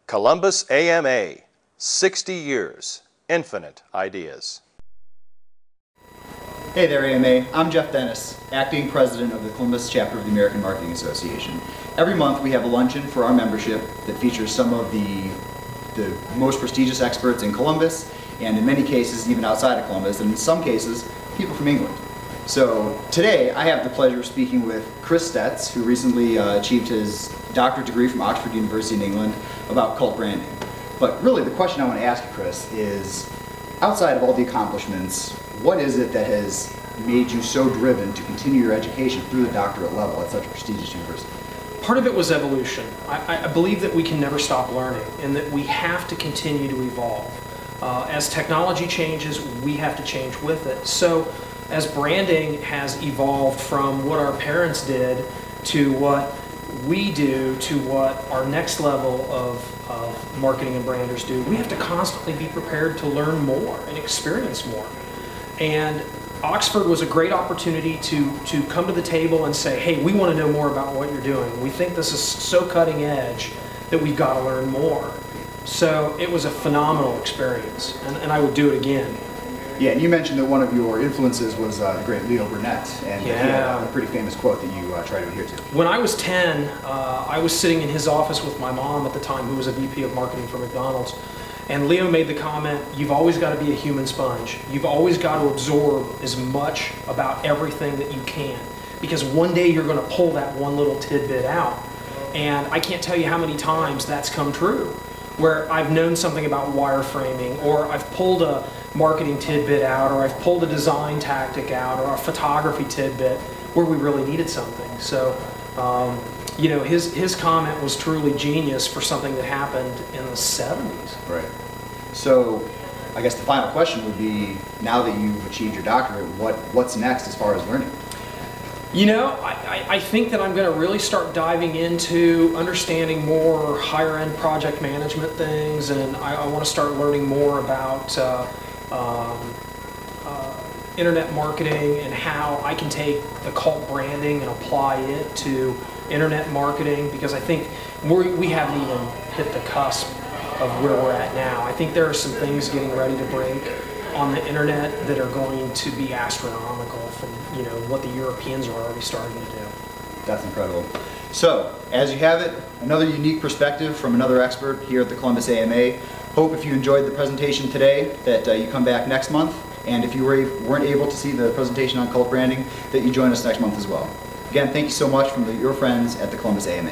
Columbus AMA, 60 years, infinite ideas. Hey there AMA, I'm Jeff Dennis, Acting President of the Columbus Chapter of the American Marketing Association. Every month we have a luncheon for our membership that features some of the most prestigious experts in Columbus, and in many cases even outside of Columbus, and in some cases people from England. So today I have the pleasure of speaking with Chris Stets, who recently achieved his doctorate degree from Oxford University in England about cult branding. But really the question I want to ask you, Chris, is outside of all the accomplishments, what is it that has made you so driven to continue your education through the doctorate level at such a prestigious university? Part of it was evolution. I believe that we can never stop learning and that we have to continue to evolve. As technology changes, we have to change with it. So as branding has evolved from what our parents did to what we do to what our next level of marketing and branders do, we have to constantly be prepared to learn more and experience more. And Oxford was a great opportunity to come to the table and say, hey, we want to know more about what you're doing. We think this is so cutting edge that we've got to learn more. So it was a phenomenal experience, and I would do it again. Yeah, and you mentioned that one of your influences was the great Leo Burnett, and he had a pretty famous quote that you try to adhere to. When I was 10, I was sitting in his office with my mom at the time, who was a VP of marketing for McDonald's, and Leo made the comment, you've always got to be a human sponge. You've always got to absorb as much about everything that you can, because one day you're going to pull that one little tidbit out. And I can't tell you how many times that's come true, where I've known something about wireframing, or I've pulled a marketing tidbit out, or I've pulled a design tactic out, or a photography tidbit where we really needed something. So, you know, his comment was truly genius for something that happened in the 70s. Right. So, I guess the final question would be, now that you've achieved your doctorate, what's next as far as learning? You know, I think that I'm going to really start diving into understanding more higher-end project management things, and I want to start learning more about internet marketing and how I can take the cult branding and apply it to internet marketing, because I think we haven't even hit the cusp of where we're at now. I think there are some things getting ready to break on the internet that are going to be astronomical from, you know, what the Europeans are already starting to do. That's incredible. So, as you have it, another unique perspective from another expert here at the Columbus AMA. Hope if you enjoyed the presentation today that you come back next month, and if you weren't able to see the presentation on cult branding, that you join us next month as well. Again, thank you so much from your friends at the Columbus AMA.